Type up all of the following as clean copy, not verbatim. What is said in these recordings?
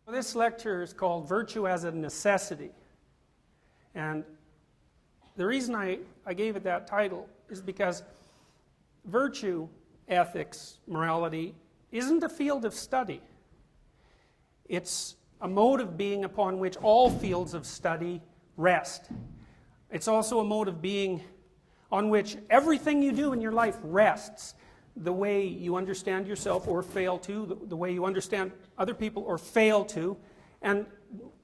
This lecture is called Virtue as a Necessity. And the reason I gave it that title is because virtue, ethics, morality isn't a field of study. It's a mode of being upon which all fields of study rest. It's also a mode of being on which everything you do in your life rests. The way you understand yourself or fail to, the way you understand other people or fail to, and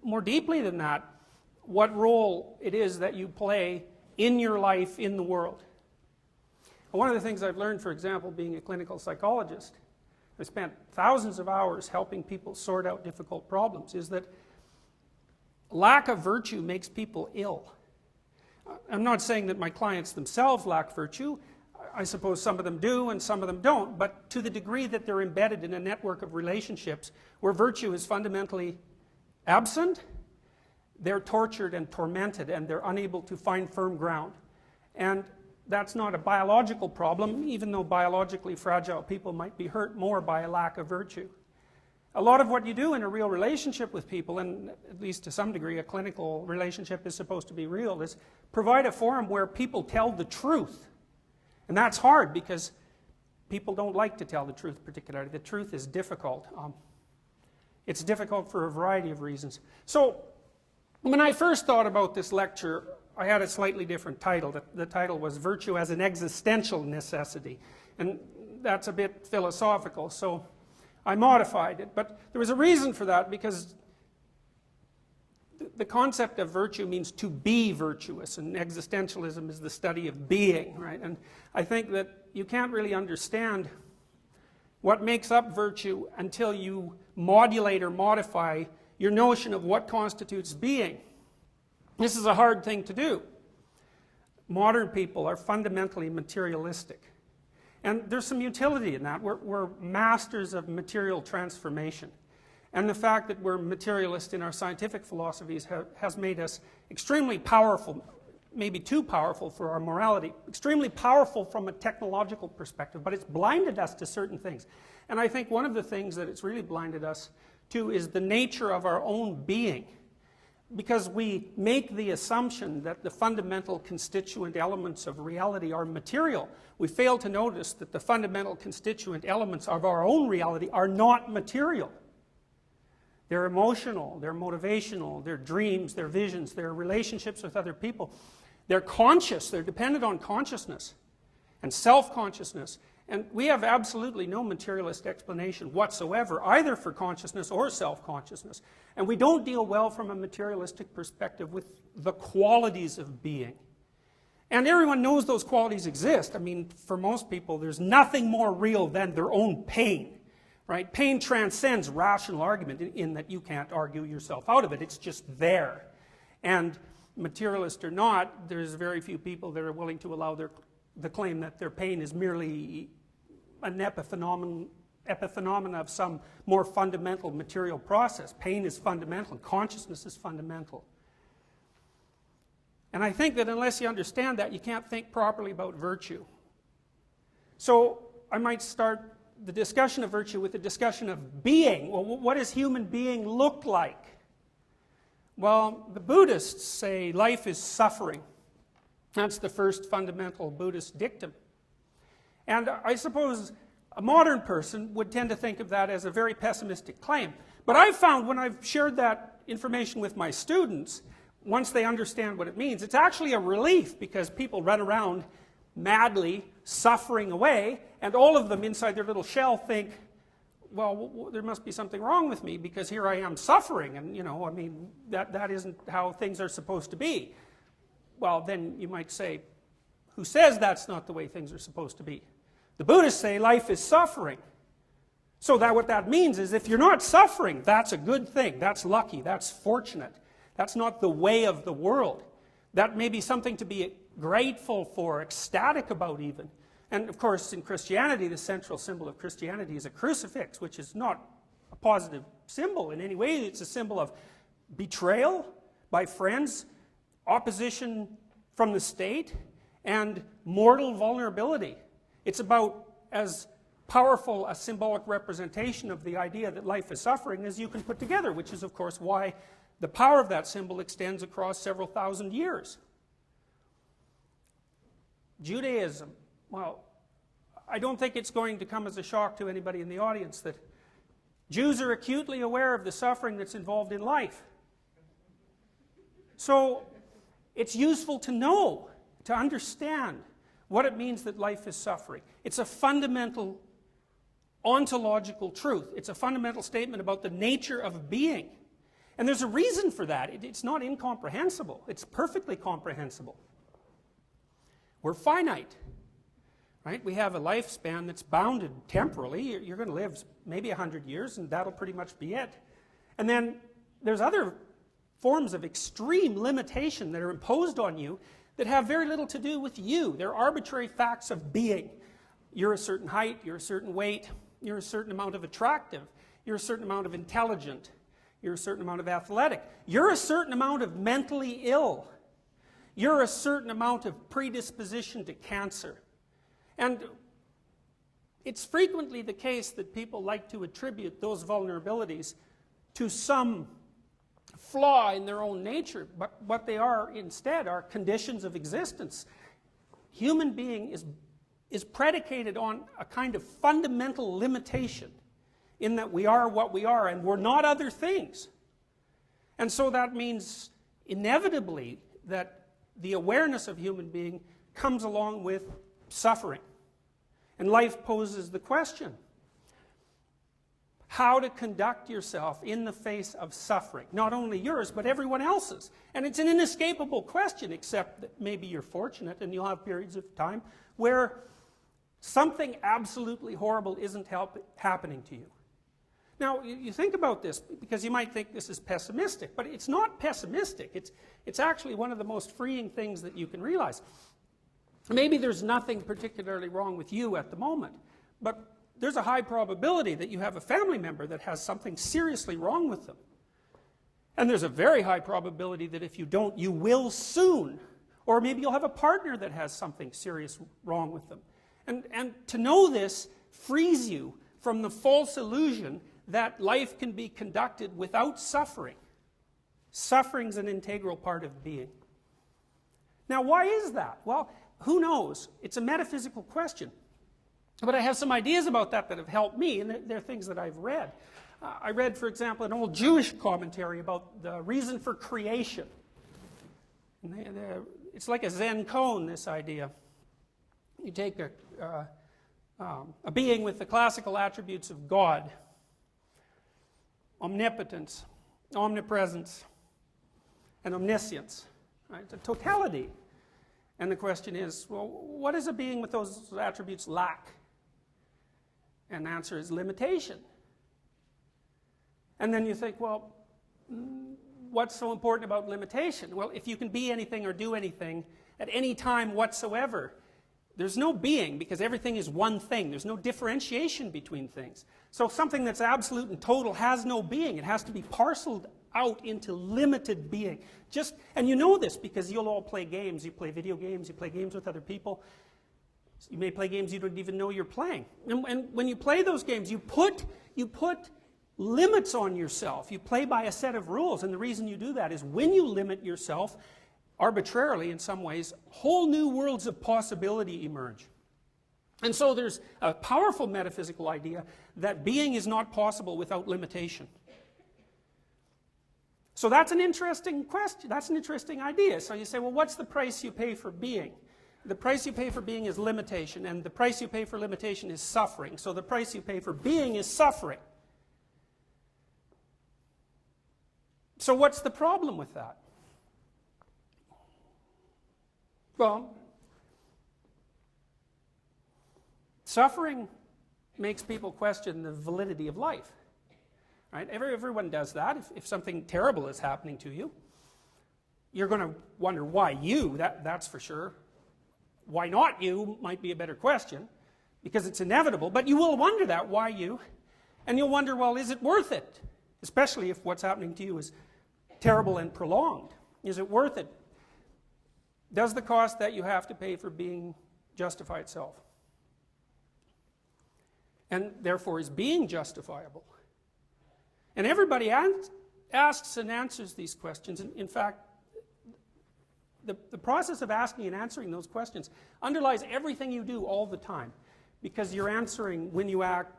more deeply than that, what role it is that you play in your life, in the world. One of the things I've learned, for example, being a clinical psychologist, I spent thousands of hours helping people sort out difficult problems, is that lack of virtue makes people ill. I'm not saying that my clients themselves lack virtue. I suppose some of them do and some of them don't, but to the degree that they're embedded in a network of relationships where virtue is fundamentally absent, they're tortured and tormented and they're unable to find firm ground. And that's not a biological problem, even though biologically fragile people might be hurt more by a lack of virtue. A lot of what you do in a real relationship with people, and at least to some degree a clinical relationship is supposed to be real, is provide a forum where people tell the truth. And that's hard because people don't like to tell the truth particularly. The truth is difficult. It's difficult for a variety of reasons. So when I first thought about this lecture, I had a slightly different title. The title was Virtue as an Existential Necessity. And that's a bit philosophical, so I modified it. But there was a reason for that, because the concept of virtue means to be virtuous, and existentialism is the study of being, right? And I think that you can't really understand what makes up virtue until you modulate or modify your notion of what constitutes being. This is a hard thing to do. Modern people are fundamentally materialistic. And there's some utility in that. We're masters of material transformation. And the fact that we're materialist in our scientific philosophies has made us extremely powerful, maybe too powerful for our morality, extremely powerful from a technological perspective, but it's blinded us to certain things. And I think one of the things that it's really blinded us to is the nature of our own being. Because we make the assumption that the fundamental constituent elements of reality are material, we fail to notice that the fundamental constituent elements of our own reality are not material. They're emotional, they're motivational, they're dreams, they're visions, they're relationships with other people. They're conscious, they're dependent on consciousness and self-consciousness. And we have absolutely no materialist explanation whatsoever, either for consciousness or self-consciousness. And we don't deal well from a materialistic perspective with the qualities of being. And everyone knows those qualities exist. I mean, for most people, there's nothing more real than their own pain. Right? Pain transcends rational argument in that you can't argue yourself out of it. It's just there. And materialist or not, there's very few people that are willing to allow the claim that their pain is merely an epiphenomenon of some more fundamental material process. Pain is fundamental. Consciousness is fundamental. And I think that unless you understand that, you can't think properly about virtue. So I might start the discussion of virtue with the discussion of being. Well, what does human being look like? Well, the Buddhists say life is suffering. That's the first fundamental Buddhist dictum. And I suppose a modern person would tend to think of that as a very pessimistic claim. But I've found when I've shared that information with my students, once they understand what it means, it's actually a relief, because people run around madly suffering away, and all of them inside their little shell think, well, there must be something wrong with me, because here I am suffering, and you know, I mean, that isn't how things are supposed to be. Well, then you might say, who says that's not the way things are supposed to be? The Buddhists say life is suffering. So that what that means is if you're not suffering, that's a good thing, that's lucky, that's fortunate. That's not the way of the world. That may be something to be grateful for, ecstatic about even. And of course, in Christianity, the central symbol of Christianity is a crucifix, which is not a positive symbol in any way. It's a symbol of betrayal by friends, opposition from the state, and mortal vulnerability. It's about as powerful a symbolic representation of the idea that life is suffering as you can put together, which is of course why the power of that symbol extends across several thousand years. Judaism, well, I don't think it's going to come as a shock to anybody in the audience that Jews are acutely aware of the suffering that's involved in life. So it's useful to know, to understand what it means that life is suffering. It's a fundamental ontological truth. It's a fundamental statement about the nature of being. And there's a reason for that. It's not incomprehensible. It's perfectly comprehensible. We're finite, right? We have a lifespan that's bounded temporally. You're going to live maybe 100 years, and that'll pretty much be it. And then there's other forms of extreme limitation that are imposed on you that have very little to do with you. They're arbitrary facts of being. You're a certain height, you're a certain weight, you're a certain amount of attractive, you're a certain amount of intelligent, you're a certain amount of athletic, you're a certain amount of mentally ill, you're a certain amount of predisposition to cancer. And it's frequently the case that people like to attribute those vulnerabilities to some flaw in their own nature, but what they are instead are conditions of existence. Human being is predicated on a kind of fundamental limitation in that we are what we are and we're not other things. And so that means inevitably that the awareness of human being comes along with suffering. And life poses the question: how to conduct yourself in the face of suffering, not only yours but everyone else's. And it's an inescapable question, except that maybe you're fortunate and you'll have periods of time where something absolutely horrible isn't happening to you. Now, you think about this because you might think this is pessimistic, but it's not pessimistic. It's actually one of the most freeing things that you can realize. Maybe there's nothing particularly wrong with you at the moment, but there's a high probability that you have a family member that has something seriously wrong with them. And there's a very high probability that if you don't, you will soon. Or maybe you'll have a partner that has something serious wrong with them. And to know this frees you from the false illusion that life can be conducted without suffering. Suffering's an integral part of being. Now, why is that? Well, who knows? It's a metaphysical question. But I have some ideas about that that have helped me, and they're things that I've read. I read, for example, an old Jewish commentary about the reason for creation. And it's like a Zen koan, this idea. You take a being with the classical attributes of God: omnipotence, omnipresence, and omniscience. Right? It's a totality. And the question is, well, what does a being with those attributes lack? And the answer is limitation. And then you think, well, what's so important about limitation? Well, if you can be anything or do anything at any time whatsoever, there's no being, because everything is one thing. There's no differentiation between things. So something that's absolute and total has no being. It has to be parceled out into limited being. And you know this because you'll all play games. You play video games, you play games with other people. You may play games you don't even know you're playing. And when you play those games, you put limits on yourself. You play by a set of rules, and the reason you do that is when you limit yourself, arbitrarily in some ways, whole new worlds of possibility emerge. And so there's a powerful metaphysical idea that being is not possible without limitation. So that's an interesting question. That's an interesting idea. So you say, well, what's the price you pay for being? The price you pay for being is limitation, and the price you pay for limitation is suffering. So the price you pay for being is suffering. So what's the problem with that? Well, suffering makes people question the validity of life. Right? Everyone does that. If something terrible is happening to you, you're going to wonder why you, that's for sure. Why not you might be a better question, because it's inevitable, but you will wonder that, why you? And you'll wonder, well, is it worth it? Especially if what's happening to you is terrible and prolonged. Is it worth it? Does the cost that you have to pay for being justify itself? and therefore is being justifiable. And everybody asks and answers these questions. In fact, the process of asking and answering those questions underlies everything you do all the time, because you're answering, when you act,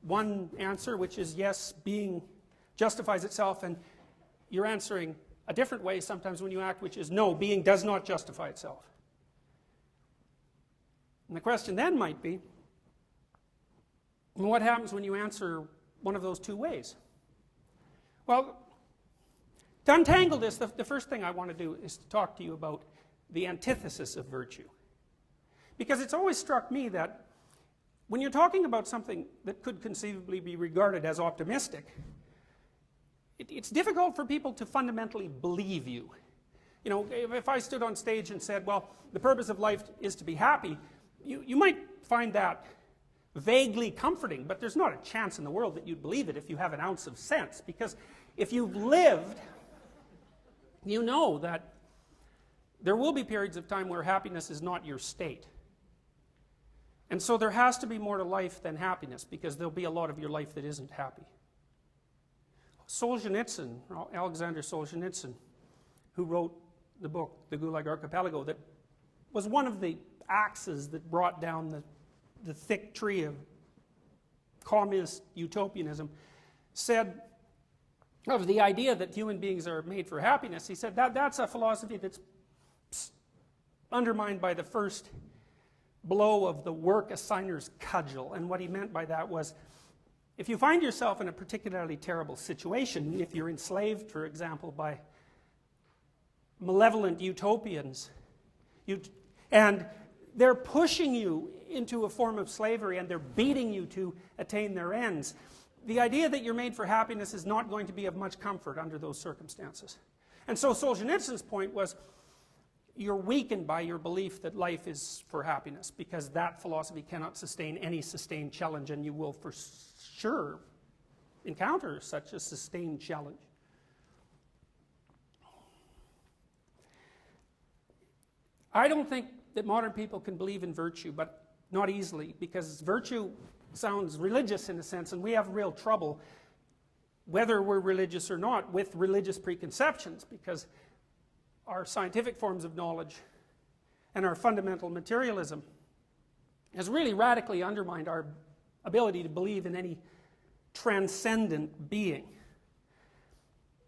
one answer, which is yes, being justifies itself, and you're answering a different way sometimes when you act, which is no, being does not justify itself. And the question then might be, what happens when you answer one of those two ways? Well, to untangle this, the first thing I want to do is to talk to you about the antithesis of virtue. Because it's always struck me that when you're talking about something that could conceivably be regarded as optimistic, it's difficult for people to fundamentally believe you. You know, if I stood on stage and said, well, the purpose of life is to be happy, you might find that vaguely comforting, but there's not a chance in the world that you'd believe it if you have an ounce of sense. Because if you've lived, you know that there will be periods of time where happiness is not your state. And so there has to be more to life than happiness, because there'll be a lot of your life that isn't happy. Solzhenitsyn, Alexander Solzhenitsyn, who wrote the book, The Gulag Archipelago, that was one of the axes that brought down the thick tree of communist utopianism, said of the idea that human beings are made for happiness, he said that's a philosophy that's undermined by the first blow of the work assigner's cudgel. And what he meant by that was, if you find yourself in a particularly terrible situation, if you're enslaved, for example, by malevolent utopians, and they're pushing you into a form of slavery and they're beating you to attain their ends, the idea that you're made for happiness is not going to be of much comfort under those circumstances. And so Solzhenitsyn's point was, you're weakened by your belief that life is for happiness, because that philosophy cannot sustain any sustained challenge, and you will for sure encounter such a sustained challenge. I don't think that modern people can believe in virtue, but not easily, because virtue sounds religious in a sense, and we have real trouble, whether we're religious or not, with religious preconceptions, because our scientific forms of knowledge and our fundamental materialism has really radically undermined our ability to believe in any transcendent being.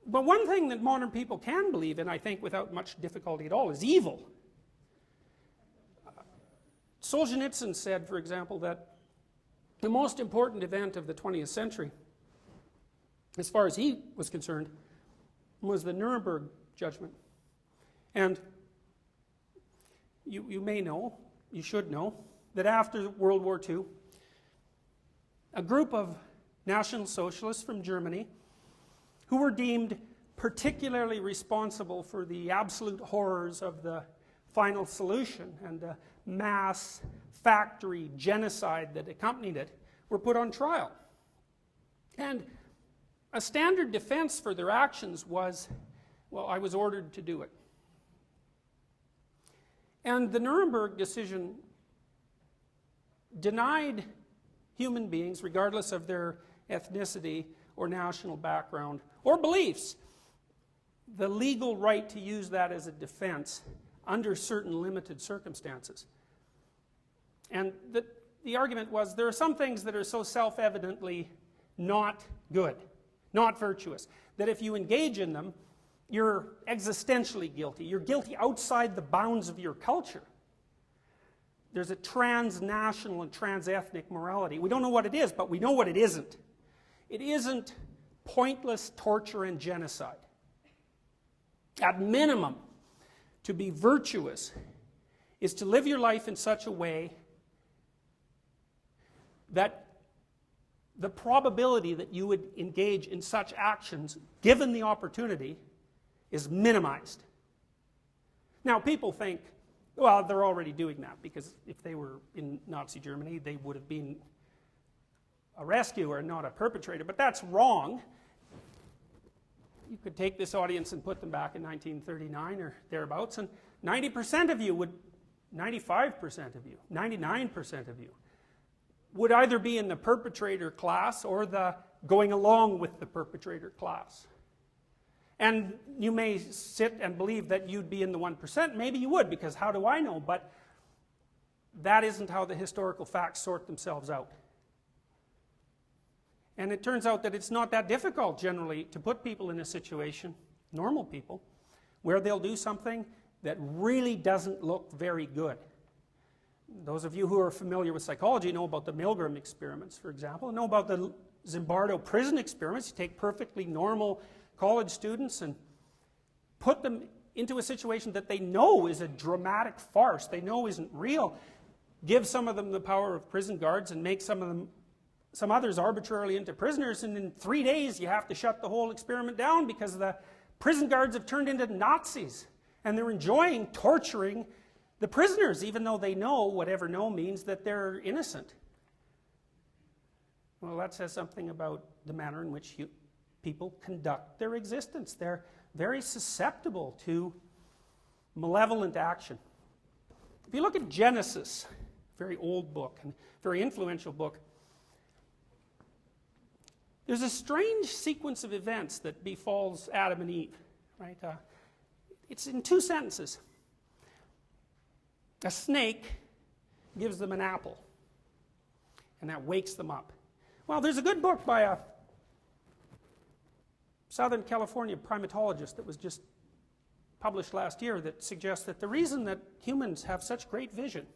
But one thing that modern people can believe in, I think without much difficulty at all, is evil. Solzhenitsyn said, for example, that the most important event of the 20th century, as far as he was concerned, was the Nuremberg judgment. And you may know, you should know, that after World War II, a group of National Socialists from Germany, who were deemed particularly responsible for the absolute horrors of the final solution and the mass factory genocide that accompanied it, were put on trial. And a standard defense for their actions was, well, I was ordered to do it. And the Nuremberg decision denied human beings, regardless of their ethnicity or national background or beliefs, the legal right to use that as a defense under certain limited circumstances. And the argument was, there are some things that are so self-evidently not good, not virtuous, that if you engage in them, you're existentially guilty. You're guilty outside the bounds of your culture. There's a transnational and transethnic morality. We don't know what it is, but we know what it isn't. It isn't pointless torture and genocide. At minimum, to be virtuous is to live your life in such a way that the probability that you would engage in such actions, given the opportunity, is minimized. Now, people think, well, they're already doing that, because if they were in Nazi Germany, they would have been a rescuer, not a perpetrator. But that's wrong. You could take this audience and put them back in 1939 or thereabouts, and 90% of you would, 95% of you, 99% of you would either be in the perpetrator class or the going along with the perpetrator class. And you may sit and believe that you'd be in the 1%. Maybe you would, because how do I know? But that isn't how the historical facts sort themselves out. And it turns out that it's not that difficult generally to put people in a situation, normal people, where they'll do something that really doesn't look very good. Those of you who are familiar with psychology know about the Milgram experiments, for example, know about the Zimbardo prison experiments. You take perfectly normal college students and put them into a situation that they know is a dramatic farce, they know isn't real, give some of them the power of prison guards and make some others arbitrarily into prisoners, and in 3 days you have to shut the whole experiment down because the prison guards have turned into Nazis and they're enjoying torturing the prisoners, even though they know, whatever know means, that they're innocent. Well, that says something about the manner in which people conduct their existence. They're very susceptible to malevolent action. If you look at Genesis, a very old book and very influential book, there's a strange sequence of events that befalls Adam and Eve, right? It's in 2 sentences. A snake gives them an apple, and that wakes them up. Well, there's a good book by a Southern California primatologist that was just published last year that suggests that the reason that humans have such great vision,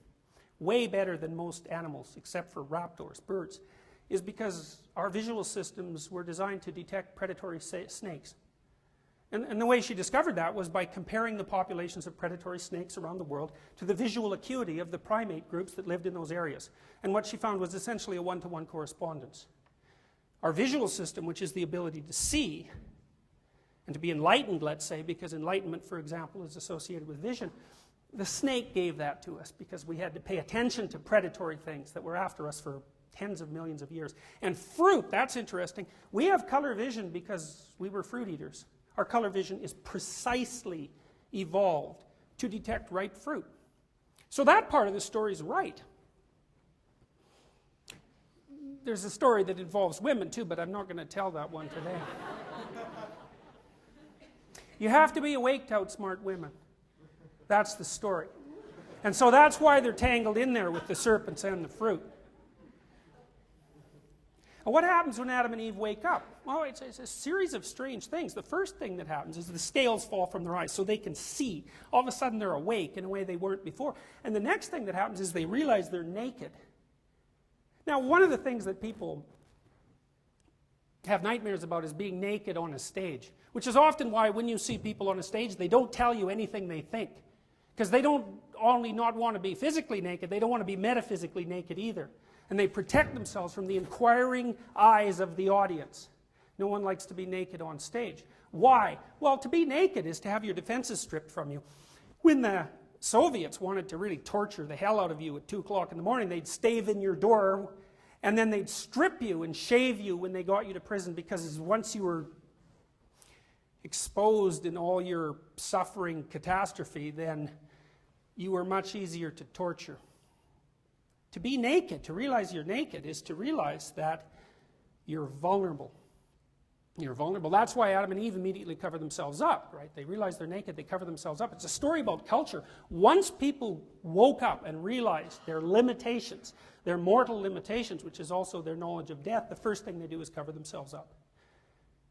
way better than most animals except for raptors, birds, is because our visual systems were designed to detect predatory snakes. And the way she discovered that was by comparing the populations of predatory snakes around the world to the visual acuity of the primate groups that lived in those areas. And what she found was essentially a one-to-one correspondence. Our visual system, which is the ability to see and to be enlightened, let's say, because enlightenment, for example, is associated with vision, the snake gave that to us because we had to pay attention to predatory things that were after us for tens of millions of years. And fruit, that's interesting. We have color vision because we were fruit eaters. Our color vision is precisely evolved to detect ripe fruit. So that part of the story is right. There's a story that involves women too, but I'm not going to tell that one today. You have to be awake to outsmart women. That's the story. And so that's why they're tangled in there with the serpents and the fruit. And what happens when Adam and Eve wake up? Well, it's a series of strange things. The first thing that happens is the scales fall from their eyes so they can see. All of a sudden they're awake in a way they weren't before. And the next thing that happens is they realize they're naked. Now, one of the things that people have nightmares about is being naked on a stage, which is often why when you see people on a stage, they don't tell you anything they think. Because they don't only not want to be physically naked, they don't want to be metaphysically naked either. And they protect themselves from the inquiring eyes of the audience. No one likes to be naked on stage. Why? Well, to be naked is to have your defenses stripped from you. When the Soviets wanted to really torture the hell out of you at 2 o'clock in the morning, they'd stave in your door, and then they'd strip you and shave you when they got you to prison, because once you were exposed in all your suffering catastrophe, then you were much easier to torture. To be naked, to realize you're naked, is to realize that you're vulnerable. You're vulnerable. That's why Adam and Eve immediately cover themselves up, right? They realize they're naked, they cover themselves up. It's a story about culture. Once people woke up and realized their limitations, their mortal limitations, which is also their knowledge of death, the first thing they do is cover themselves up.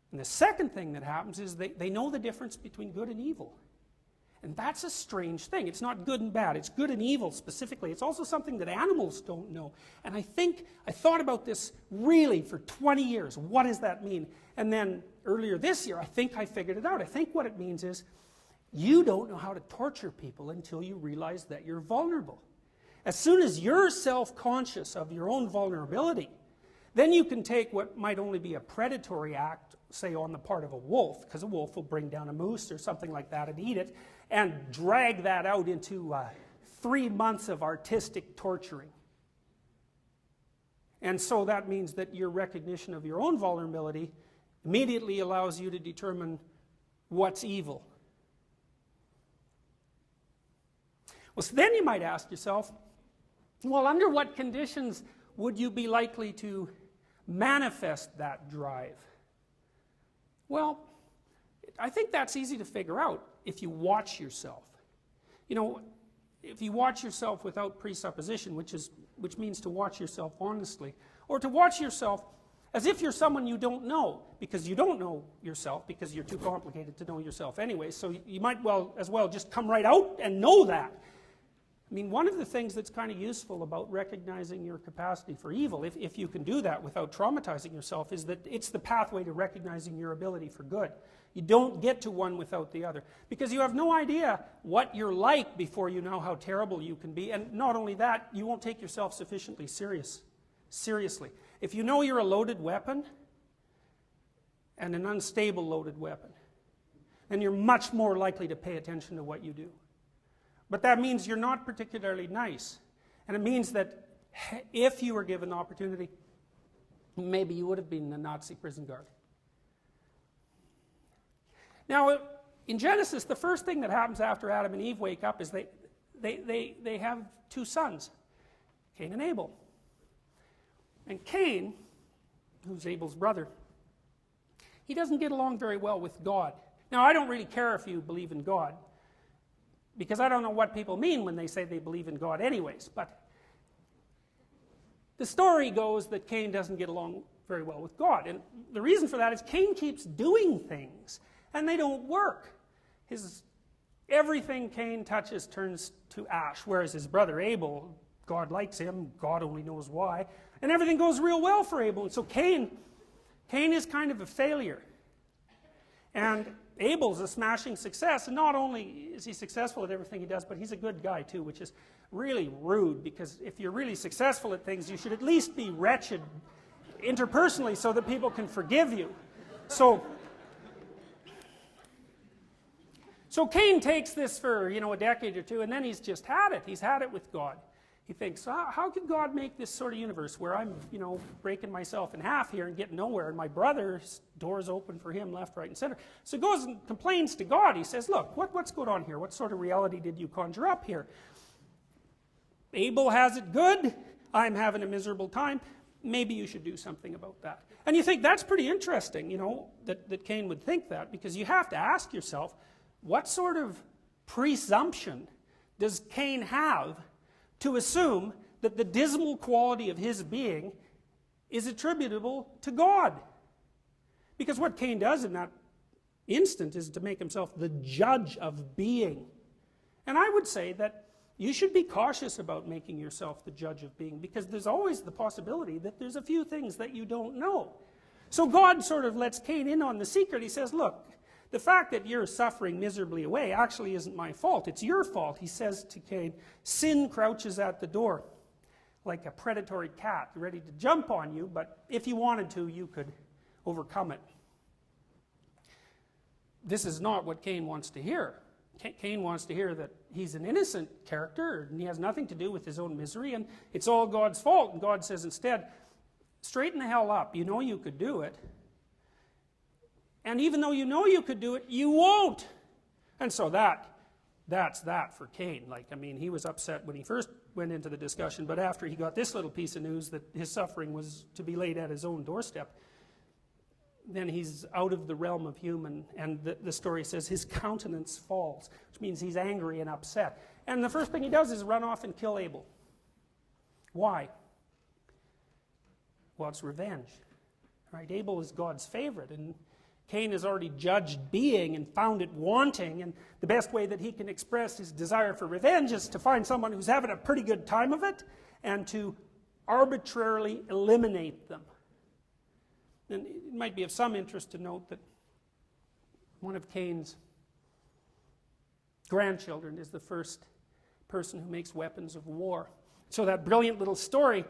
And the second thing that happens is they know the difference between good and evil. And that's a strange thing. It's not good and bad. It's good and evil specifically. It's also something that animals don't know. And I thought about this really for 20 years. What does that mean? And then earlier this year, I think I figured it out. I think what it means is you don't know how to torture people until you realize that you're vulnerable. As soon as you're self-conscious of your own vulnerability, then you can take what might only be a predatory act, say on the part of a wolf, because a wolf will bring down a moose or something like that and eat it, and drag that out into 3 months of artistic torturing. And so that means that your recognition of your own vulnerability immediately allows you to determine what's evil. Well, so then you might ask yourself, well, under what conditions would you be likely to manifest that drive? Well, I think that's easy to figure out if you watch yourself. You know, if you watch yourself without presupposition, which means to watch yourself honestly, or to watch yourself as if you're someone you don't know, because you don't know yourself, because you're too complicated to know yourself anyway, so you might as well just come right out and know that. I mean, one of the things that's kind of useful about recognizing your capacity for evil, if you can do that without traumatizing yourself, is that it's the pathway to recognizing your ability for good. You don't get to one without the other, because you have no idea what you're like before you know how terrible you can be, and not only that, you won't take yourself sufficiently seriously. If you know you're a loaded weapon, and an unstable loaded weapon, then you're much more likely to pay attention to what you do. But that means you're not particularly nice. And it means that if you were given the opportunity, maybe you would have been a Nazi prison guard. Now, in Genesis, the first thing that happens after Adam and Eve wake up is they have two sons, Cain and Abel. And Cain, who's Abel's brother, he doesn't get along very well with God. Now, I don't really care if you believe in God, because I don't know what people mean when they say they believe in God anyways, but the story goes that Cain doesn't get along very well with God, and the reason for that is Cain keeps doing things, and they don't work. Everything Cain touches turns to ash, whereas his brother Abel, God likes him, God only knows why, and everything goes real well for Abel, and so Cain is kind of a failure. And Abel's a smashing success, and not only is he successful at everything he does, but he's a good guy too, which is really rude, because if you're really successful at things, you should at least be wretched interpersonally so that people can forgive you. So Cain takes this for, a decade or two, and then he's just had it. He's had it with God. He thinks, how could God make this sort of universe where I'm, breaking myself in half here and getting nowhere, and my brother's doors open for him left, right, and center. So he goes and complains to God. He says, look, what's going on here? What sort of reality did you conjure up here? Abel has it good. I'm having a miserable time. Maybe you should do something about that. And you think that's pretty interesting, that Cain would think that, because you have to ask yourself, what sort of presumption does Cain have to assume that the dismal quality of his being is attributable to God? Because what Cain does in that instant is to make himself the judge of being. And I would say that you should be cautious about making yourself the judge of being, because there's always the possibility that there's a few things that you don't know. So God sort of lets Cain in on the secret. He says, look, the fact that you're suffering miserably away actually isn't my fault. It's your fault. He says to Cain, sin crouches at the door like a predatory cat ready to jump on you, but if you wanted to, you could overcome it. This is not what Cain wants to hear. Cain wants to hear that he's an innocent character and he has nothing to do with his own misery and it's all God's fault. And God says instead, straighten the hell up. You know you could do it. And even though you know you could do it, you won't. And so that's that for Cain. He was upset when he first went into the discussion, but after he got this little piece of news that his suffering was to be laid at his own doorstep, then he's out of the realm of human, and the story says his countenance falls, which means he's angry and upset. And the first thing he does is run off and kill Abel. Why? Well, it's revenge. Right? Abel is God's favorite, and Cain has already judged being and found it wanting, and the best way that he can express his desire for revenge is to find someone who's having a pretty good time of it and to arbitrarily eliminate them. And it might be of some interest to note that one of Cain's grandchildren is the first person who makes weapons of war. So that brilliant little story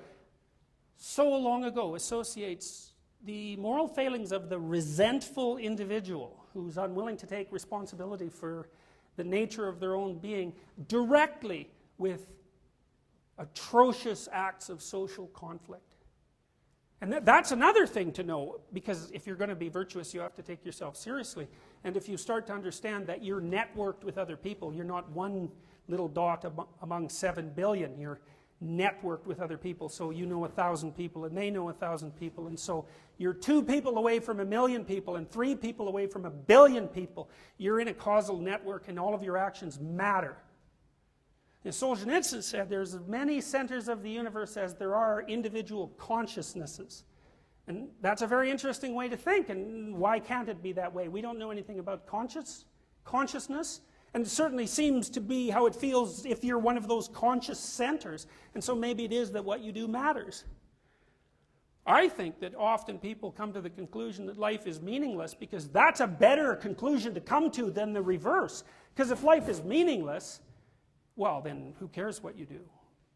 so long ago associates the moral failings of the resentful individual who's unwilling to take responsibility for the nature of their own being directly with atrocious acts of social conflict. And that's another thing to know, because if you're going to be virtuous, you have to take yourself seriously. And if you start to understand that you're networked with other people, you're not one little dot among 7 billion, networked with other people, so you know 1,000 people and they know 1,000 people, and so you're 2 people away from 1,000,000 people and 3 people away from 1,000,000,000 people. You're in a causal network and all of your actions matter. And Solzhenitsyn said there's as many centers of the universe as there are individual consciousnesses. And that's a very interesting way to think, and why can't it be that way? We don't know anything about consciousness, and it certainly seems to be how it feels if you're one of those conscious centers, and so maybe it is that what you do matters. I think that often people come to the conclusion that life is meaningless because that's a better conclusion to come to than the reverse. Because if life is meaningless, well then who cares what you do?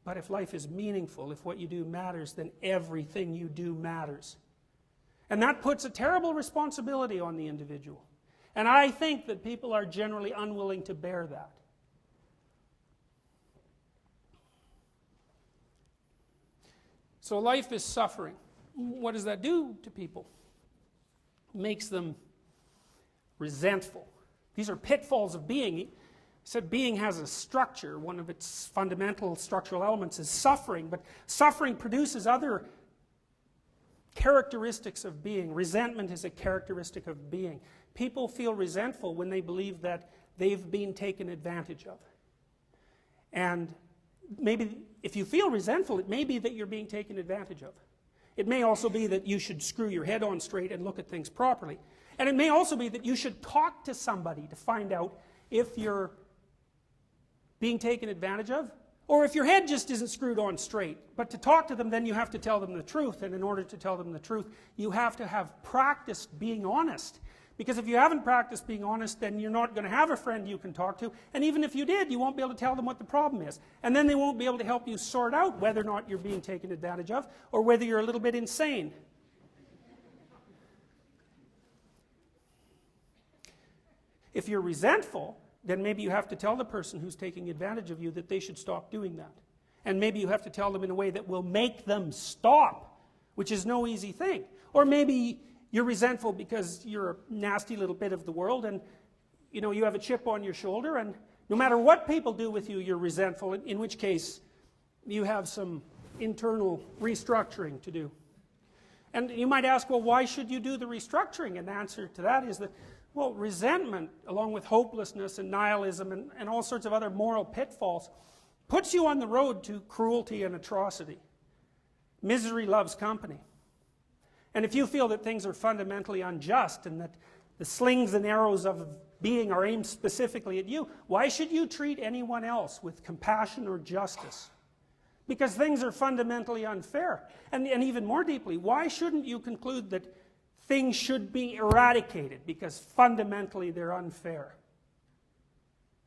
But if life is meaningful, if what you do matters, then everything you do matters. And that puts a terrible responsibility on the individual. And I think that people are generally unwilling to bear that. So life is suffering. What does that do to people? It makes them resentful. These are pitfalls of being. He said being has a structure. One of its fundamental structural elements is suffering, but suffering produces other characteristics of being. Resentment is a characteristic of being. People feel resentful when they believe that they've been taken advantage of. And maybe if you feel resentful, it may be that you're being taken advantage of. It may also be that you should screw your head on straight and look at things properly. And it may also be that you should talk to somebody to find out if you're being taken advantage of, or if your head just isn't screwed on straight. But to talk to them, then you have to tell them the truth, and in order to tell them the truth, you have to have practiced being honest. Because if you haven't practiced being honest, then you're not going to have a friend you can talk to, and even if you did, you won't be able to tell them what the problem is. And then they won't be able to help you sort out whether or not you're being taken advantage of, or whether you're a little bit insane. If you're resentful, then maybe you have to tell the person who's taking advantage of you that they should stop doing that. And maybe you have to tell them in a way that will make them stop, which is no easy thing. Or maybe you're resentful because you're a nasty little bit of the world, and you have a chip on your shoulder, and no matter what people do with you, you're resentful, in which case you have some internal restructuring to do. And you might ask, well, why should you do the restructuring? And the answer to that is that, well, resentment, along with hopelessness and nihilism and all sorts of other moral pitfalls, puts you on the road to cruelty and atrocity. Misery loves company. And if you feel that things are fundamentally unjust and that the slings and arrows of being are aimed specifically at you, why should you treat anyone else with compassion or justice? Because things are fundamentally unfair. And even more deeply, why shouldn't you conclude that things should be eradicated because fundamentally they're unfair?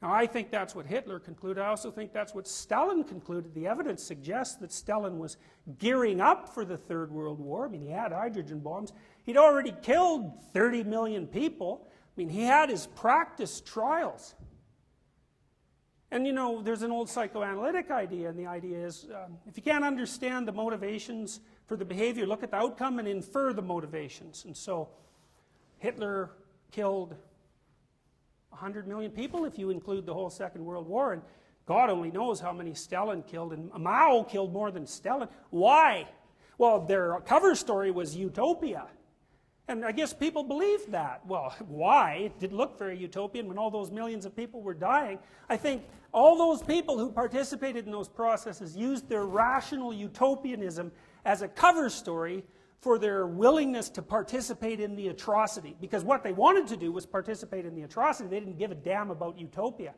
Now, I think that's what Hitler concluded. I also think that's what Stalin concluded. The evidence suggests that Stalin was gearing up for the Third World War. I mean, he had hydrogen bombs. He'd already killed 30 million people. I mean, he had his practice trials. And there's an old psychoanalytic idea, and the idea is if you can't understand the motivations for the behavior, look at the outcome and infer the motivations. And so Hitler killed 100 million people if you include the whole Second World War, and God only knows how many Stalin killed, and Mao killed more than Stalin. Why? Well, their cover story was utopia, and I guess people believed that. Well, why? It didn't look very utopian when all those millions of people were dying. I think all those people who participated in those processes used their rational utopianism as a cover story for their willingness to participate in the atrocity. Because what they wanted to do was participate in the atrocity. They didn't give a damn about utopia.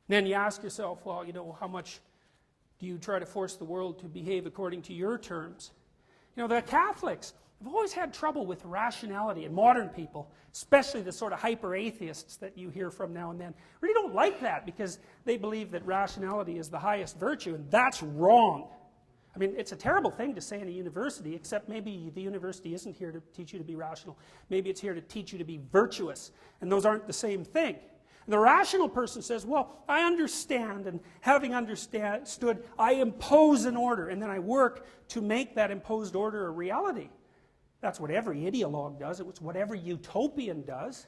Then you ask yourself, well, how much do you try to force the world to behave according to your terms? The Catholics have always had trouble with rationality, and modern people, especially the sort of hyper-atheists that you hear from now and then, really don't like that because they believe that rationality is the highest virtue, and that's wrong. I mean, it's a terrible thing to say in a university, except maybe the university isn't here to teach you to be rational. Maybe it's here to teach you to be virtuous, and those aren't the same thing. And the rational person says, well, I understand, and having understood, I impose an order, and then I work to make that imposed order a reality. That's what every ideologue does. It's what every utopian does.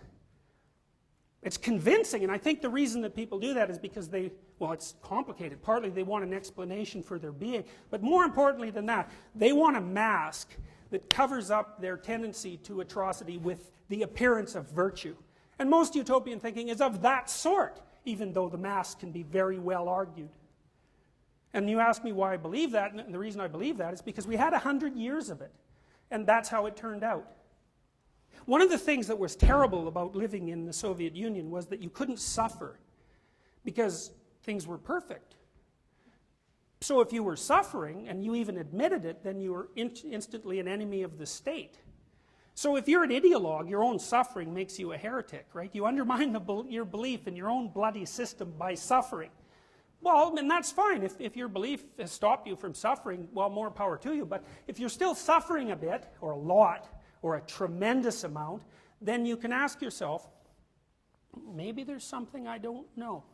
It's convincing, and I think the reason that people do that is because well, it's complicated. Partly they want an explanation for their being, but more importantly than that, they want a mask that covers up their tendency to atrocity with the appearance of virtue. And most utopian thinking is of that sort, even though the mask can be very well argued. And you ask me why I believe that, and the reason I believe that is because we had 100 years of it, and that's how it turned out. One of the things that was terrible about living in the Soviet Union was that you couldn't suffer because things were perfect. So if you were suffering, and you even admitted it, then you were instantly an enemy of the state. So if you're an ideologue, your own suffering makes you a heretic, right? You undermine your belief in your own bloody system by suffering. Well, and that's fine. If your belief has stopped you from suffering, well, more power to you. But if you're still suffering a bit, or a lot, or a tremendous amount, then you can ask yourself, maybe there's something I don't know.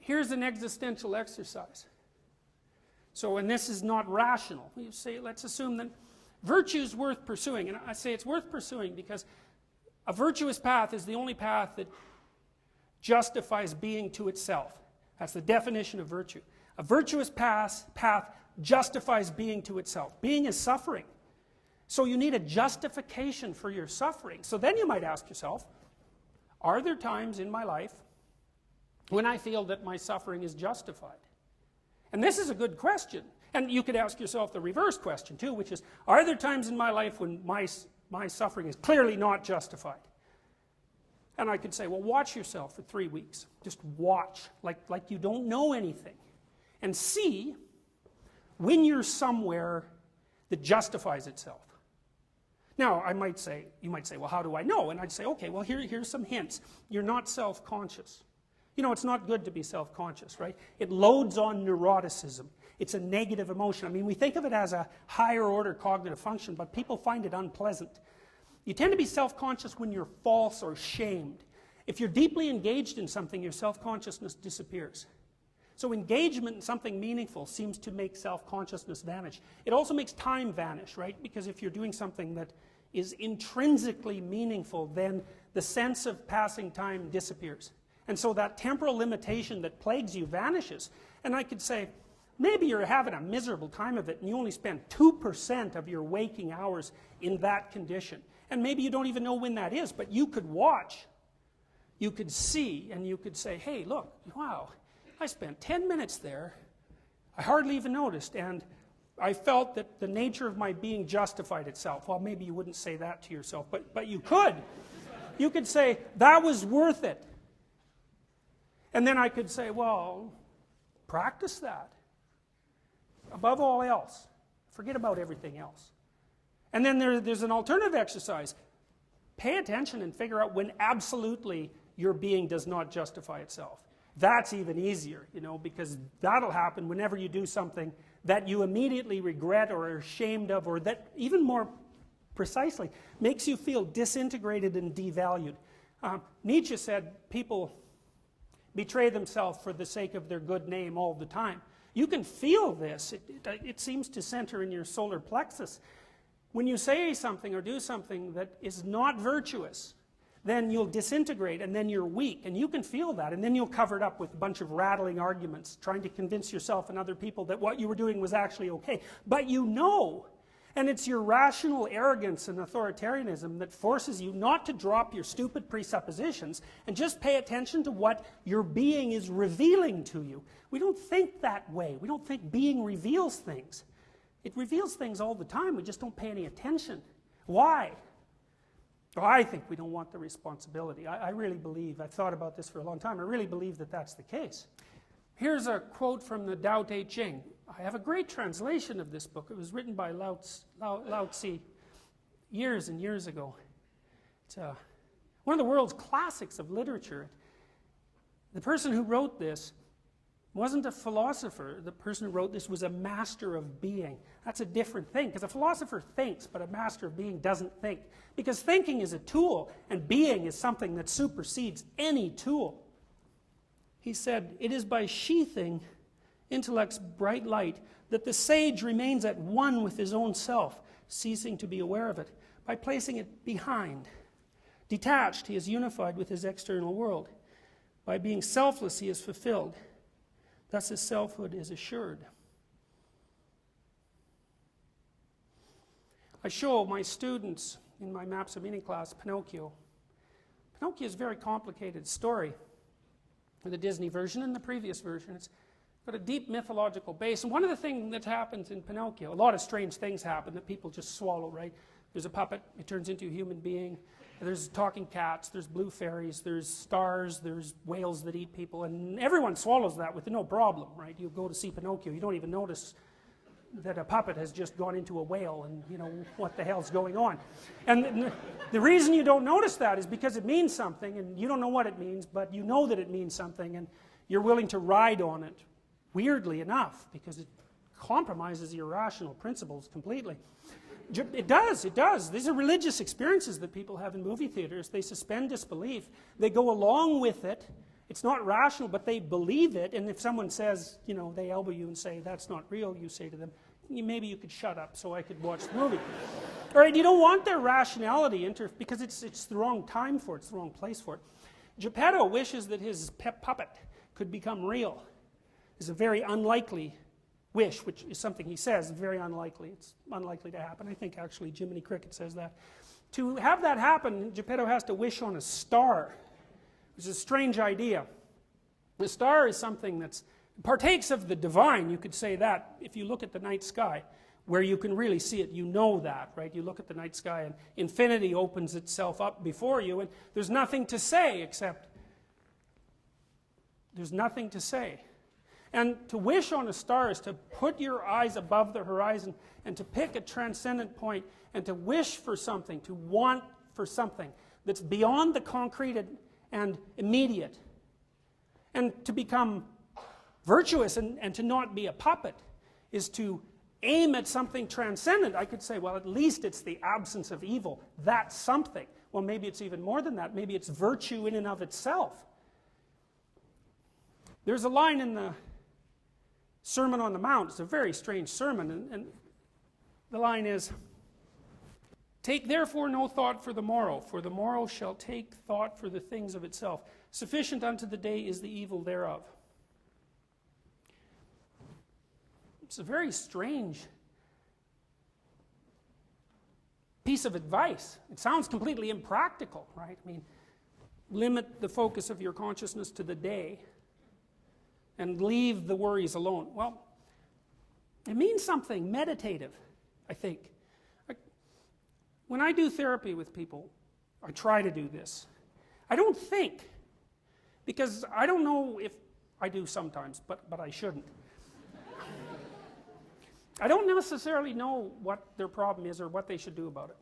Here's an existential exercise. So, and this is not rational. You say, let's assume that virtue's worth pursuing. And I say it's worth pursuing because a virtuous path is the only path that justifies being to itself. That's the definition of virtue. A virtuous path justifies being to itself. Being is suffering. So you need a justification for your suffering. So then you might ask yourself, are there times in my life when I feel that my suffering is justified? And this is a good question. And you could ask yourself the reverse question too, which is, are there times in my life when my suffering is clearly not justified? And I could say, well, watch yourself for 3 weeks. Just watch, like you don't know anything. And see when you're somewhere that justifies itself. Now, you might say, well, how do I know? And I'd say, okay, well, here's some hints. You're not self-conscious. You know, it's not good to be self-conscious, right? It loads on neuroticism. It's a negative emotion. I mean, we think of it as a higher order cognitive function, but people find it unpleasant. You tend to be self-conscious when you're false or shamed. If you're deeply engaged in something, your self-consciousness disappears. So engagement in something meaningful seems to make self-consciousness vanish. It also makes time vanish, right? Because if you're doing something that is intrinsically meaningful, then the sense of passing time disappears. And so that temporal limitation that plagues you vanishes. And I could say, maybe you're having a miserable time of it and you only spend 2% of your waking hours in that condition. And maybe you don't even know when that is, but you could watch. You could see, and you could say, hey, look, wow, I spent 10 minutes there. I hardly even noticed, and I felt that the nature of my being justified itself. Well, maybe you wouldn't say that to yourself, but you could. You could say, that was worth it. And then I could say, well, practice that. Above all else. Forget about everything else. And then there's an alternative exercise. Pay attention and figure out when absolutely your being does not justify itself. That's even easier, you know, because that'll happen whenever you do something that you immediately regret or are ashamed of, or that, even more precisely, makes you feel disintegrated and devalued. Nietzsche said people betray themselves for the sake of their good name all the time. You can feel this. It seems to center in your solar plexus. When you say something or do something that is not virtuous, then you'll disintegrate, and then you're weak, and you can feel that, and then you'll cover it up with a bunch of rattling arguments, trying to convince yourself and other people that what you were doing was actually okay. But you know, and it's your rational arrogance and authoritarianism that forces you not to drop your stupid presuppositions and just pay attention to what your being is revealing to you. We don't think that way. We don't think being reveals things. It reveals things all the time. We just don't pay any attention. Why? Well, I think we don't want the responsibility. I really believe, I've thought about this for a long time, I really believe that that's the case. Here's a quote from the Tao Te Ching. I have a great translation of this book. It was written by Lao Tzu years and years ago. It's one of the world's classics of literature. The person who wrote this wasn't a philosopher. The person who wrote this was a master of being. That's a different thing, because a philosopher thinks, but a master of being doesn't think. Because thinking is a tool, and being is something that supersedes any tool. He said, "It is by sheathing intellect's bright light that the sage remains at one with his own self, ceasing to be aware of it, by placing it behind, detached, he is unified with his external world. By being selfless, he is fulfilled. Thus his selfhood is assured. I show my students in my Maps of Meaning class Pinocchio. Pinocchio is a very complicated story. The Disney version and the previous version, it's got a deep mythological base. And one of the things that happens in Pinocchio, a lot of strange things happen that people just swallow, right? There's a puppet, it turns into a human being. There's talking cats, there's blue fairies, there's stars, there's whales that eat people, and everyone swallows that with no problem, right? You go to see Pinocchio, you don't even notice that a puppet has just gone into a whale and, you know, what the hell's going on. And the reason you don't notice that is because it means something, and you don't know what it means, but you know that it means something, and you're willing to ride on it, weirdly enough, because it compromises your rational principles completely. It does, it does. These are religious experiences that people have in movie theaters. They suspend disbelief. They go along with it. It's not rational, but they believe it. And if someone says, you know, they elbow you and say, that's not real, you say to them, maybe you could shut up so I could watch the movie. All right, you don't want their rationality because it's the wrong time for it, it's the wrong place for it. Geppetto wishes that his pet puppet could become real. It's a very unlikely wish, which is something he says, very unlikely. It's unlikely to happen. I think actually Jiminy Cricket says that. To have that happen, Geppetto has to wish on a star, which is a strange idea. The star is something that partakes of the divine, you could say that. If you look at the night sky, where you can really see it, you know that, right? You look at the night sky and infinity opens itself up before you, and there's nothing to say except there's nothing to say. And to wish on a star is to put your eyes above the horizon and to pick a transcendent point and to wish for something, to want for something that's beyond the concrete and immediate. And to become virtuous and to not be a puppet is to aim at something transcendent. I could say, well, at least it's the absence of evil. That's something. Well, maybe it's even more than that. Maybe it's virtue in and of itself. There's a line in the Sermon on the Mount. It's a very strange sermon, and the line is, take therefore no thought for the morrow shall take thought for the things of itself. Sufficient unto the day is the evil thereof. It's a very strange piece of advice. It sounds completely impractical, right? I mean, limit the focus of your consciousness to the day and leave the worries alone. Well, it means something meditative, I think. When I do therapy with people, I try to do this. I don't think, because I don't know if I do sometimes, but I shouldn't. I don't necessarily know what their problem is or what they should do about it.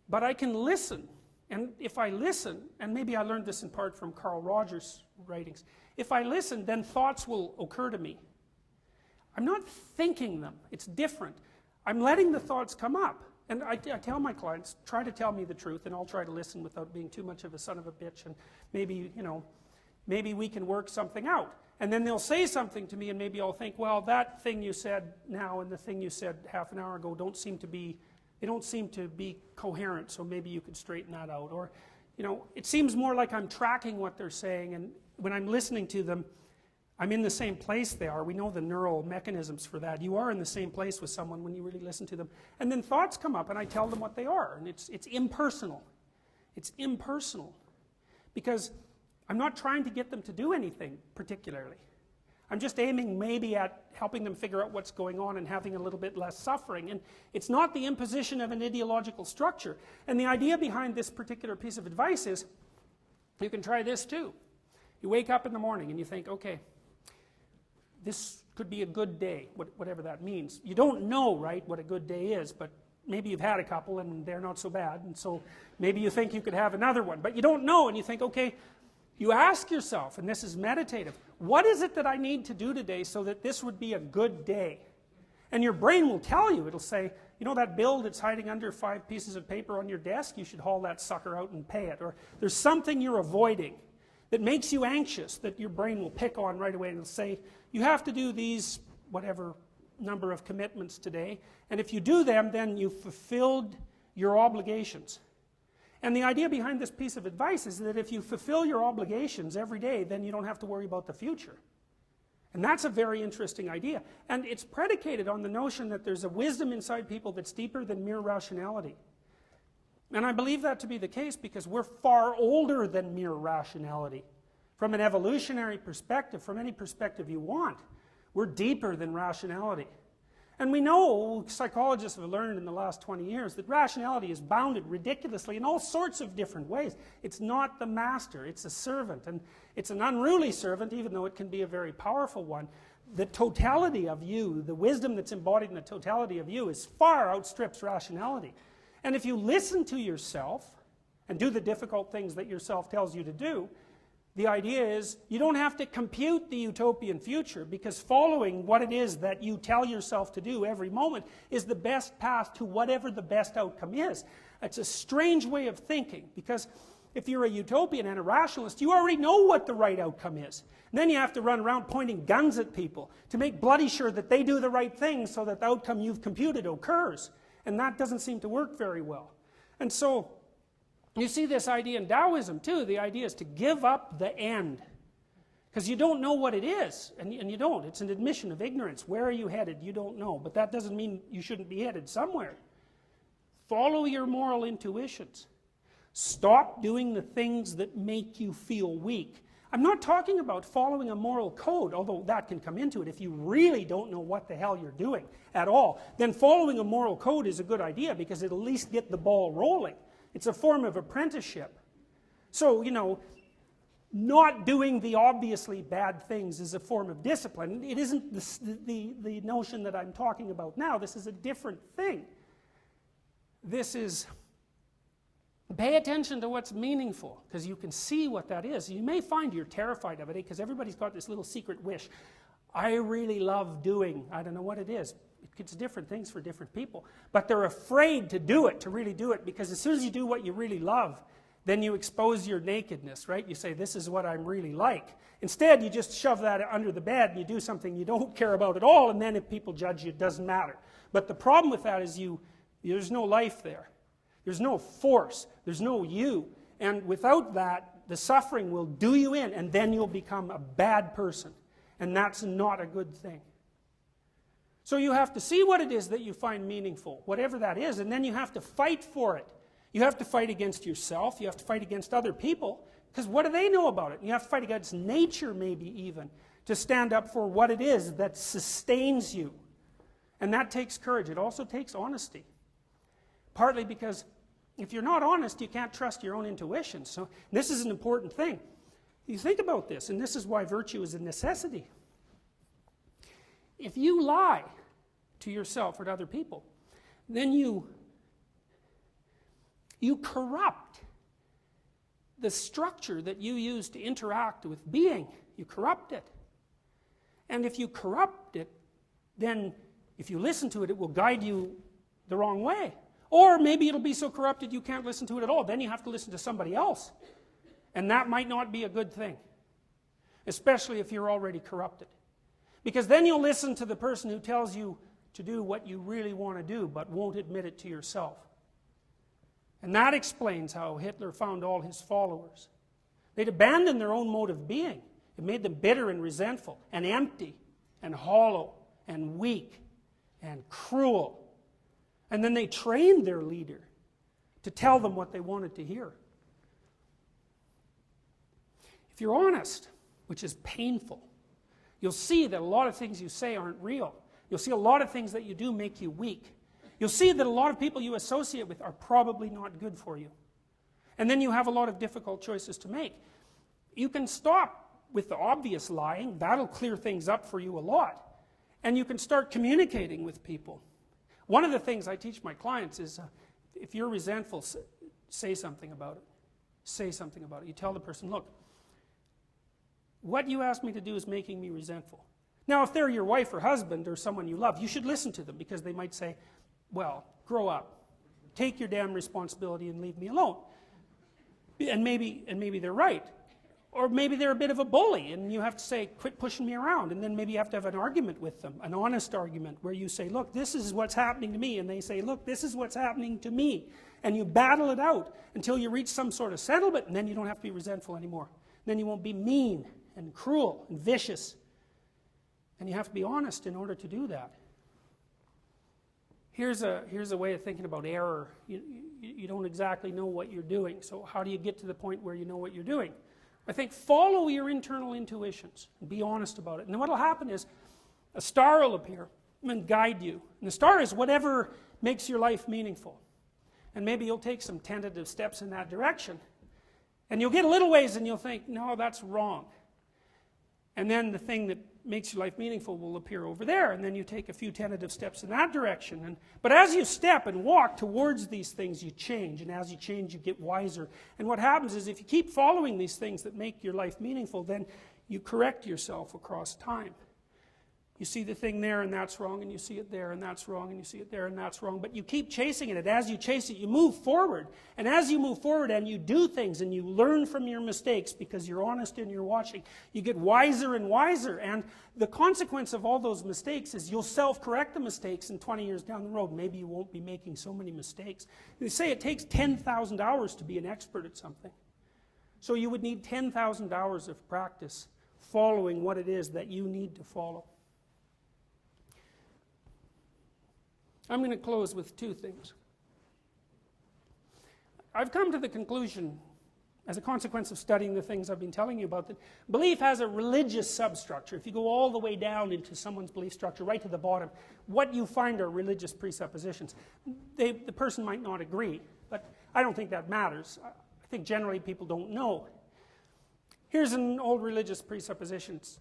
But I can listen. And if I listen, and maybe I learned this in part from Carl Rogers' writings, if I listen, then thoughts will occur to me. I'm not thinking them. It's different. I'm letting the thoughts come up. And I tell my clients, try to tell me the truth, and I'll try to listen without being too much of a son of a bitch, and maybe, you know, maybe we can work something out. And then they'll say something to me, and maybe I'll think, well, that thing you said now and the thing you said half an hour ago don't seem to be coherent, so maybe you could straighten that out. Or, you know, it seems more like I'm tracking what they're saying, and when I'm listening to them, I'm in the same place they are. We know the neural mechanisms for that. You are in the same place with someone when you really listen to them. And then thoughts come up, and I tell them what they are, and it's impersonal. It's impersonal. Because I'm not trying to get them to do anything particularly. I'm just aiming maybe at helping them figure out what's going on and having a little bit less suffering. And it's not the imposition of an ideological structure. And the idea behind this particular piece of advice is, you can try this too. You wake up in the morning and you think, okay, this could be a good day, whatever that means. You don't know, right, what a good day is, but maybe you've had a couple and they're not so bad, and so maybe you think you could have another one. But you don't know, and you think, okay, you ask yourself, and this is meditative, what is it that I need to do today so that this would be a good day? And your brain will tell you, it'll say, you know that bill that's hiding under 5 pieces of paper on your desk? You should haul that sucker out and pay it. Or there's something you're avoiding that makes you anxious that your brain will pick on right away, and it'll say, you have to do these, whatever number of commitments today, and if you do them, then you've fulfilled your obligations. And the idea behind this piece of advice is that if you fulfill your obligations every day, then you don't have to worry about the future. And that's a very interesting idea. And it's predicated on the notion that there's a wisdom inside people that's deeper than mere rationality. And I believe that to be the case because we're far older than mere rationality. From an evolutionary perspective, from any perspective you want, we're deeper than rationality. And we know, psychologists have learned in the last 20 years, that rationality is bounded ridiculously in all sorts of different ways. It's not the master, it's a servant. And it's an unruly servant, even though it can be a very powerful one. The totality of you, the wisdom that's embodied in the totality of you, is far outstrips rationality. And if you listen to yourself, and do the difficult things that yourself tells you to do, the idea is you don't have to compute the utopian future, because following what it is that you tell yourself to do every moment is the best path to whatever the best outcome is. It's a strange way of thinking, because if you're a utopian and a rationalist, you already know what the right outcome is. And then you have to run around pointing guns at people to make bloody sure that they do the right thing so that the outcome you've computed occurs. And that doesn't seem to work very well. And so you see this idea in Taoism too. The idea is to give up the end. Because you don't know what it is, and you don't. It's an admission of ignorance. Where are you headed? You don't know. But that doesn't mean you shouldn't be headed somewhere. Follow your moral intuitions. Stop doing the things that make you feel weak. I'm not talking about following a moral code, although that can come into it. If you really don't know what the hell you're doing at all, then following a moral code is a good idea, because it'll at least get the ball rolling. It's a form of apprenticeship. So, you know, not doing the obviously bad things is a form of discipline. It isn't the notion that I'm talking about now. This is a different thing. This is, pay attention to what's meaningful, because you can see what that is. You may find you're terrified of it, because everybody's got this little secret wish. I really love doing, I don't know what it is. It's different things for different people. But they're afraid to do it, to really do it, because as soon as you do what you really love, then you expose your nakedness, right? You say, this is what I'm really like. Instead, you just shove that under the bed and you do something you don't care about at all, and then if people judge you, it doesn't matter. But the problem with that is there's no life there. There's no force. There's no you. And without that, the suffering will do you in, and then you'll become a bad person. And that's not a good thing. So you have to see what it is that you find meaningful, whatever that is, and then you have to fight for it. You have to fight against yourself, you have to fight against other people, because what do they know about it? And you have to fight against nature, maybe even, to stand up for what it is that sustains you. And that takes courage. It also takes honesty. Partly because if you're not honest, you can't trust your own intuition. So this is an important thing. You think about this, and this is why virtue is a necessity. If you lie to yourself or to other people, then you corrupt the structure that you use to interact with being. You corrupt it. And if you corrupt it, then if you listen to it, it will guide you the wrong way. Or maybe it'll be so corrupted you can't listen to it at all. Then you have to listen to somebody else. And that might not be a good thing, especially if you're already corrupted. Because then you'll listen to the person who tells you to do what you really want to do, but won't admit it to yourself. And that explains how Hitler found all his followers. They'd abandoned their own mode of being. It made them bitter and resentful, and empty, and hollow, and weak, and cruel. And then they trained their leader to tell them what they wanted to hear. If you're honest, which is painful, you'll see that a lot of things you say aren't real. You'll see a lot of things that you do make you weak. You'll see that a lot of people you associate with are probably not good for you. And then you have a lot of difficult choices to make. You can stop with the obvious lying. That'll clear things up for you a lot. And you can start communicating with people. One of the things I teach my clients is, if you're resentful, say something about it. Say something about it. You tell the person, look, what you asked me to do is making me resentful. Now, if they're your wife or husband or someone you love, you should listen to them, because they might say, well, grow up. Take your damn responsibility and leave me alone. And maybe they're right. Or maybe they're a bit of a bully, and you have to say, quit pushing me around, and then maybe you have to have an argument with them, an honest argument, where you say, look, this is what's happening to me, and they say, look, this is what's happening to me, and you battle it out until you reach some sort of settlement, and then you don't have to be resentful anymore. Then you won't be mean, and cruel, and vicious, and you have to be honest in order to do that. Here's a way of thinking about error. You don't exactly know what you're doing, so how do you get to the point where you know what you're doing? I think follow your internal intuitions and be honest about it. And then what will happen is a star will appear and guide you. And the star is whatever makes your life meaningful. And maybe you'll take some tentative steps in that direction. And you'll get a little ways and you'll think, no, that's wrong. And then the thing that makes your life meaningful will appear over there, and then you take a few tentative steps in that direction. But as you step and walk towards these things, you change, and as you change, you get wiser. And what happens is if you keep following these things that make your life meaningful, then you correct yourself across time. You see the thing there and that's wrong, and you see it there and that's wrong, and you see it there and that's wrong, but you keep chasing it, and as you chase it, you move forward. And as you move forward and you do things and you learn from your mistakes because you're honest and you're watching, you get wiser and wiser, and the consequence of all those mistakes is you'll self-correct the mistakes, and 20 years down the road, maybe you won't be making so many mistakes. They say it takes 10,000 hours to be an expert at something. So you would need 10,000 hours of practice following what it is that you need to follow. I'm going to close with two things. I've come to the conclusion, as a consequence of studying the things I've been telling you about, that belief has a religious substructure. If you go all the way down into someone's belief structure, right to the bottom, what you find are religious presuppositions. The person might not agree, but I don't think that matters. I think generally people don't know. Here's an old religious presupposition. It's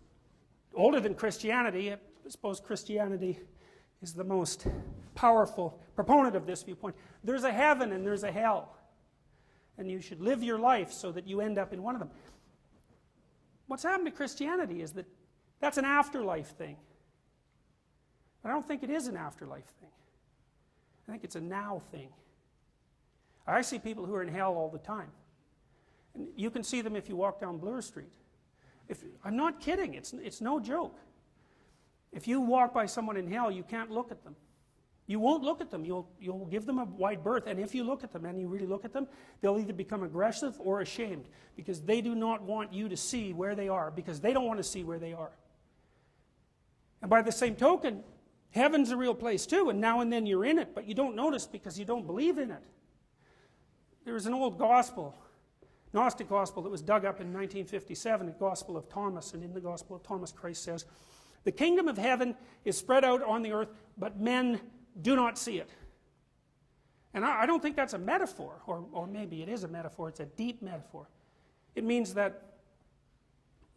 older than Christianity. I suppose Christianity is the most powerful proponent of this viewpoint. There's a heaven and there's a hell. And you should live your life so that you end up in one of them. What's happened to Christianity is that that's an afterlife thing. But I don't think it is an afterlife thing. I think it's a now thing. I see people who are in hell all the time. And you can see them if you walk down Bloor Street. I'm not kidding, it's no joke. If you walk by someone in hell, you can't look at them. You won't look at them. You'll give them a wide berth, and if you look at them, and you really look at them, they'll either become aggressive or ashamed, because they do not want you to see where they are, because they don't want to see where they are. And by the same token, heaven's a real place too, and now and then you're in it, but you don't notice because you don't believe in it. There was an old gospel, Gnostic gospel, that was dug up in 1957, the Gospel of Thomas, and in the Gospel of Thomas, Christ says, the kingdom of heaven is spread out on the earth, but men do not see it. And I don't think that's a metaphor, or maybe it is a metaphor, it's a deep metaphor. It means that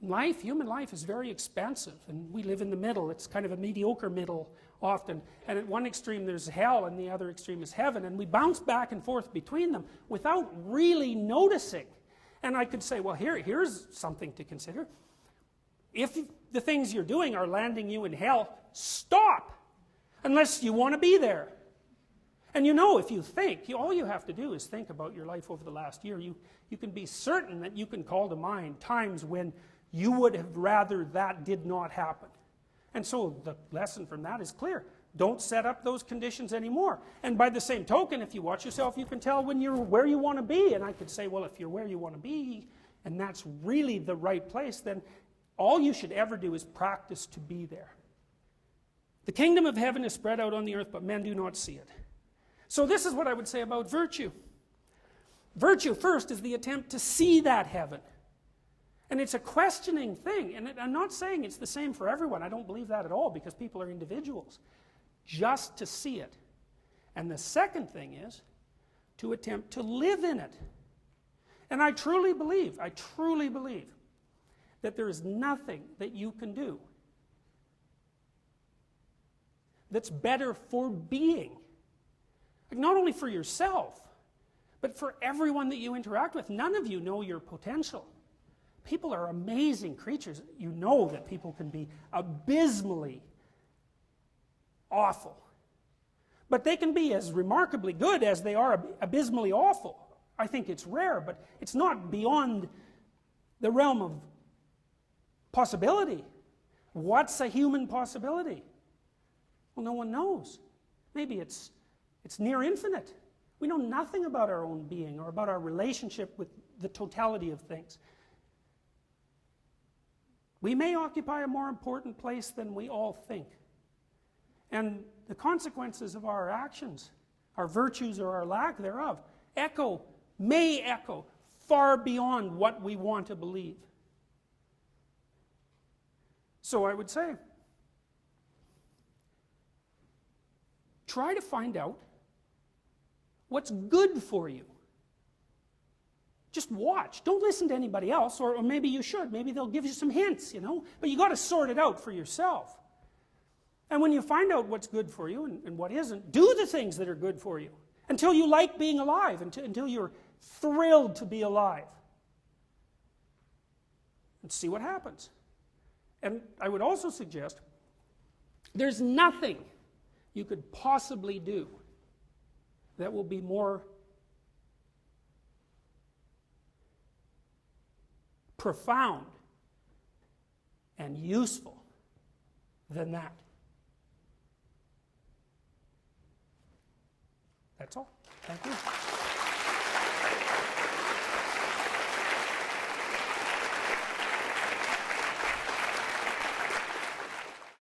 life, human life, is very expansive, and we live in the middle. It's kind of a mediocre middle often, and at one extreme there's hell, and the other extreme is heaven, and we bounce back and forth between them without really noticing. And I could say, well, here's something to consider. If the things you're doing are landing you in hell, stop, unless you want to be there. And you know, if you think, all you have to do is think about your life over the last year. You can be certain that you can call to mind times when you would have rather that did not happen. And so the lesson from that is clear. Don't set up those conditions anymore. And by the same token, if you watch yourself, you can tell when you're where you want to be. And I could say, well, if you're where you want to be, and that's really the right place, then all you should ever do is practice to be there. The kingdom of heaven is spread out on the earth, but men do not see it. So this is what I would say about virtue. Virtue, first, is the attempt to see that heaven. And it's a questioning thing. And I'm not saying it's the same for everyone. I don't believe that at all, because people are individuals. Just to see it. And the second thing is to attempt to live in it. And I truly believe that there is nothing that you can do that's better for being. Like, not only for yourself, but for everyone that you interact with. None of you know your potential. People are amazing creatures. You know that people can be abysmally awful. But they can be as remarkably good as they are abysmally awful. I think it's rare, but it's not beyond the realm of possibility. What's a human possibility? Well, no one knows. Maybe it's near infinite. We know nothing about our own being or about our relationship with the totality of things. We may occupy a more important place than we all think. And the consequences of our actions, our virtues or our lack thereof, may echo far beyond what we want to believe. So I would say, try to find out what's good for you. Just watch. Don't listen to anybody else, or maybe you should. Maybe they'll give you some hints, you know. But you got to sort it out for yourself. And when you find out what's good for you and what isn't, do the things that are good for you until you like being alive, until you're thrilled to be alive. And see what happens. And I would also suggest there's nothing you could possibly do that will be more profound and useful than that. That's all. Thank you.